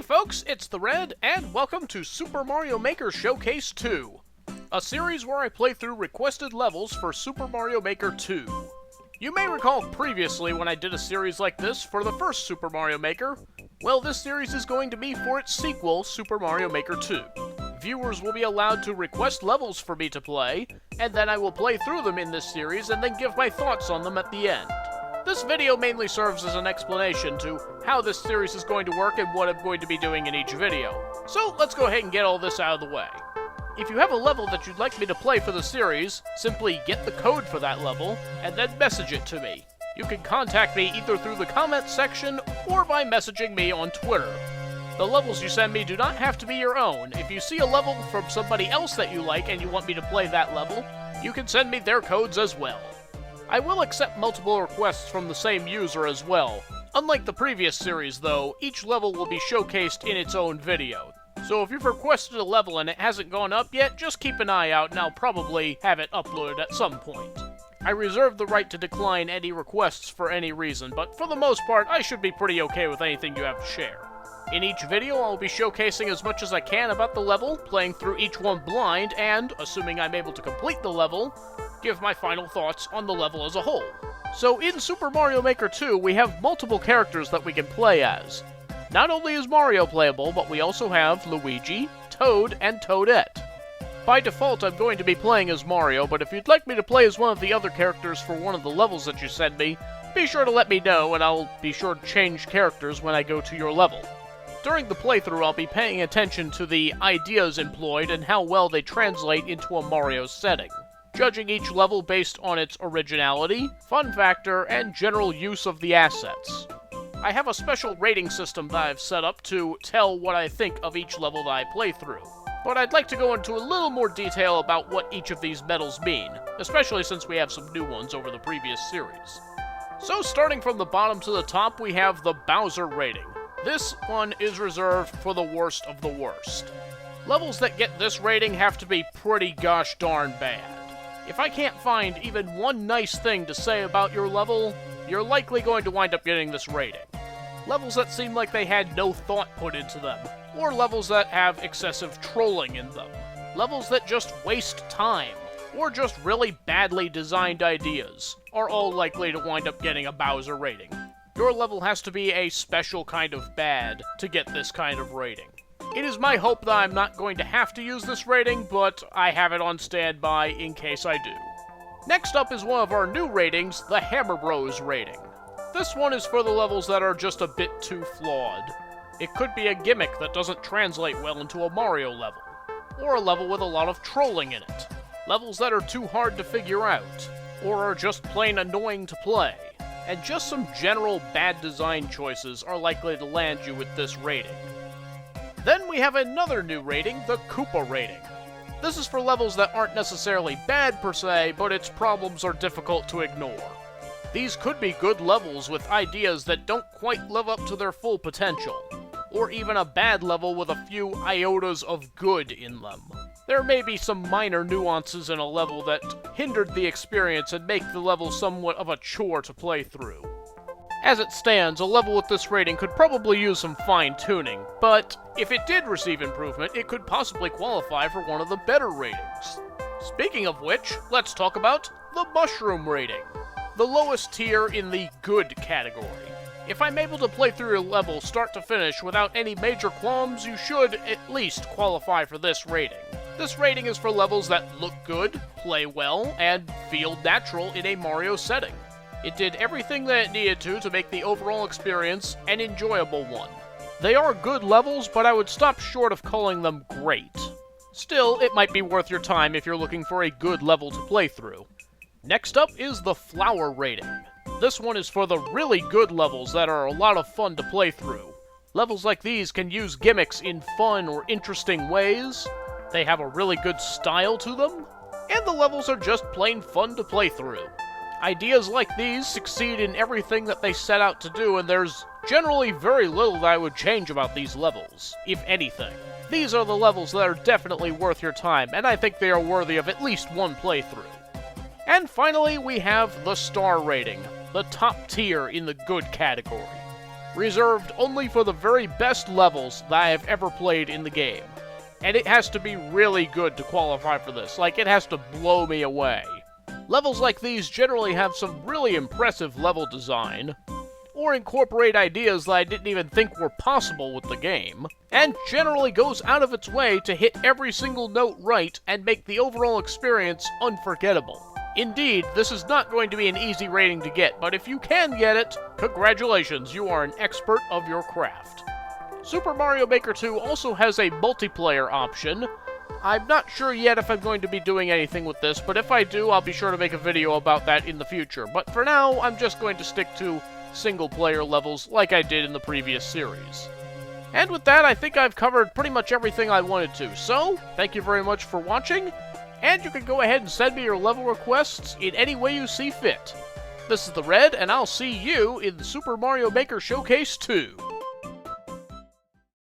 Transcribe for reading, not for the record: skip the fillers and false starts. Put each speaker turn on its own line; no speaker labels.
folks, it's the Red, and welcome to Super Mario Maker Showcase 2, a series where I play through requested levels for Super Mario Maker 2. You may recall previously when I did a series like this for the first Super Mario Maker. Well, this series is going to be for its sequel, Super Mario Maker 2. Viewers will be allowed to request levels for me to play, and then I will play through them in this series and then give my thoughts on them at the end. This video mainly serves as an explanation to how this series is going to work and what I'm going to be doing in each video. So let's go ahead and get all this out of the way. If you have a level that you'd like me to play for the series, simply get the code for that level, and then message it to me. You can contact me either through the comments section or by messaging me on Twitter. The levels you send me do not have to be your own. If you see a level from somebody else that you like and you want me to play that level, you can send me their codes as well. I will accept multiple requests from the same user as well. Unlike the previous series, though, each level will be showcased in its own video. So if you've requested a level and it hasn't gone up yet, just keep an eye out and I'll probably have it uploaded at some point. I reserve the right to decline any requests for any reason, but for the most part, I should be pretty okay with anything you have to share. In each video, I'll be showcasing as much as I can about the level, playing through each one blind, and, assuming I'm able to complete the level, give my final thoughts on the level as a whole. So in Super Mario Maker 2, we have multiple characters that we can play as. Not only is Mario playable, but we also have Luigi, Toad, and Toadette. By default, I'm going to be playing as Mario, but if you'd like me to play as one of the other characters for one of the levels that you send me, be sure to let me know, and I'll be sure to change characters when I go to your level. During the playthrough, I'll be paying attention to the ideas employed and how well they translate into a Mario setting, judging each level based on its originality, fun factor, and general use of the assets. I have a special rating system that I've set up to tell what I think of each level that I play through, but I'd like to go into a little more detail about what each of these medals mean, especially since we have some new ones over the previous series. So starting from the bottom to the top, we have the Bowser rating. This one is reserved for the worst of the worst. Levels that get this rating have to be pretty gosh darn bad. If I can't find even one nice thing to say about your level, you're likely going to wind up getting this rating. Levels that seem like they had no thought put into them, or levels that have excessive trolling in them. Levels that just waste time, or just really badly designed ideas, are all likely to wind up getting a Bowser rating. Your level has to be a special kind of bad to get this kind of rating. It is my hope that I'm not going to have to use this rating, but I have it on standby in case I do. Next up is one of our new ratings, the Hammer Bros rating. This one is for the levels that are just a bit too flawed. It could be a gimmick that doesn't translate well into a Mario level, or a level with a lot of trolling in it. Levels that are too hard to figure out, or are just plain annoying to play. And just some general bad design choices are likely to land you with this rating. Then we have another new rating, the Koopa Rating. This is for levels that aren't necessarily bad per se, but its problems are difficult to ignore. These could be good levels with ideas that don't quite live up to their full potential, or even a bad level with a few iotas of good in them. There may be some minor nuances in a level that hindered the experience and make the level somewhat of a chore to play through. As it stands, a level with this rating could probably use some fine-tuning, but if it did receive improvement, it could possibly qualify for one of the better ratings. Speaking of which, let's talk about the Mushroom Rating, the lowest tier in the good category. If I'm able to play through your level start to finish without any major qualms, you should at least qualify for this rating. This rating is for levels that look good, play well, and feel natural in a Mario setting. It did everything that it needed to make the overall experience an enjoyable one. They are good levels, but I would stop short of calling them great. Still, it might be worth your time if you're looking for a good level to play through. Next up is the Flower Rating. This one is for the really good levels that are a lot of fun to play through. Levels like these can use gimmicks in fun or interesting ways, they have a really good style to them, and the levels are just plain fun to play through. Ideas like these succeed in everything that they set out to do, and there's generally very little that I would change about these levels, if anything. These are the levels that are definitely worth your time, and I think they are worthy of at least one playthrough. And finally, we have the Star Rating, the top tier in the good category. reserved only for the very best levels that I have ever played in the game. And it has to be really good to qualify for this, like it has to blow me away. Levels like these generally have some really impressive level design, or incorporate ideas that I didn't even think were possible with the game, and generally goes out of its way to hit every single note right and make the overall experience unforgettable. Indeed, this is not going to be an easy rating to get, but if you can get it, congratulations, you are an expert of your craft. Super Mario Maker 2 also has a multiplayer option. I'm not sure yet if I'm going to be doing anything with this, but if I do, I'll be sure to make a video about that in the future. But for now, I'm just going to stick to single-player levels like I did in the previous series. And with that, I think I've covered pretty much everything I wanted to. So, thank you very much for watching, and you can go ahead and send me your level requests in any way you see fit. This is the Red, and I'll see you in Super Mario Maker Showcase 2.